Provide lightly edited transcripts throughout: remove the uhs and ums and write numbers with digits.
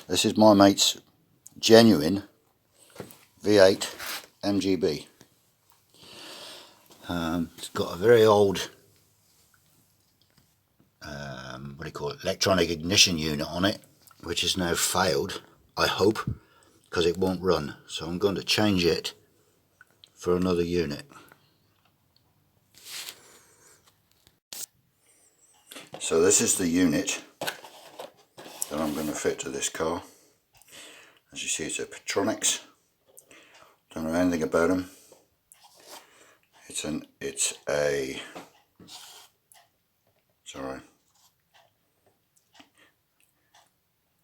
This is my mate's genuine V8 MGB. It's got a very old what do you call it, electronic ignition unit on it, which has now failed, I hope, because it won't run. So I'm going to change it for another unit. So this is the unit that I'm going to fit to this car. As you see, it's a Petronics. Don't know anything about them. It's a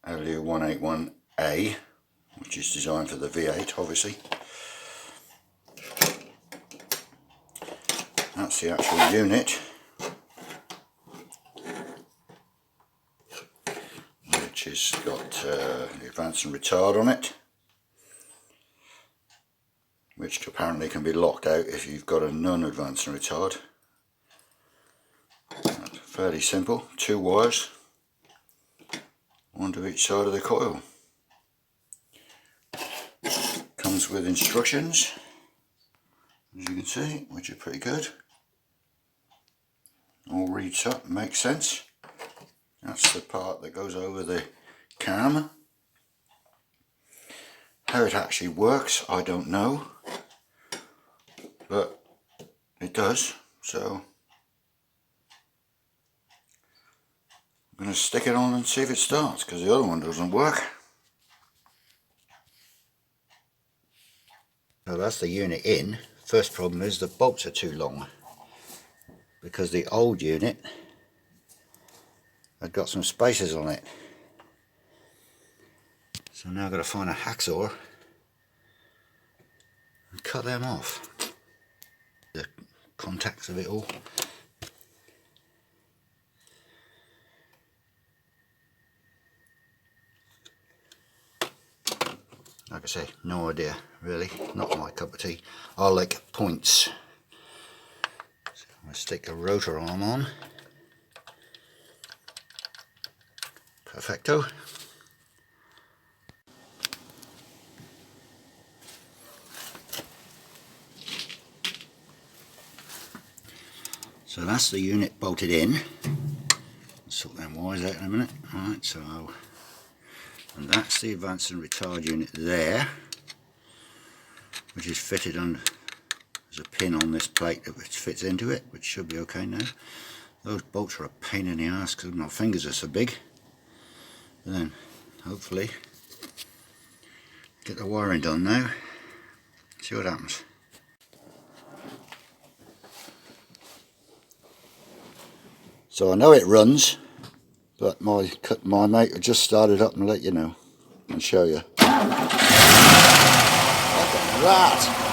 LU181A, which is designed for the V8, obviously. That's the actual unit, which has got the advance and retard on it, which apparently can be locked out if you've got a non-advance and retard. Fairly simple, 2 wires, one to each side of the coil. Comes with instructions, as you can see, which are pretty good. All reads up, makes sense. That's the part that goes over the cam. How it actually works, I don't know, but it does, so I'm going to stick it on and see if it starts, because the other one doesn't work. So that's the unit in. First problem is the bolts are too long, because the old unit had got some spaces on it. So now I've got to find a hacksaw and cut them off. The contacts of it all. Like I say, no idea, really, not my cup of tea. I like points. So I'm going to stick the rotor arm on. Perfecto. So that's the unit bolted in. I'll sort them wires out in a minute. Alright, so, and that's the advance and retard unit there, which is fitted on. There's a pin on this plate that which fits into it, which should be okay now. Those bolts are a pain in the ass because my fingers are so big. But then, hopefully, get the wiring done now. See what happens. So I know it runs, but my mate will just start it up and let you know and show you. Look at that!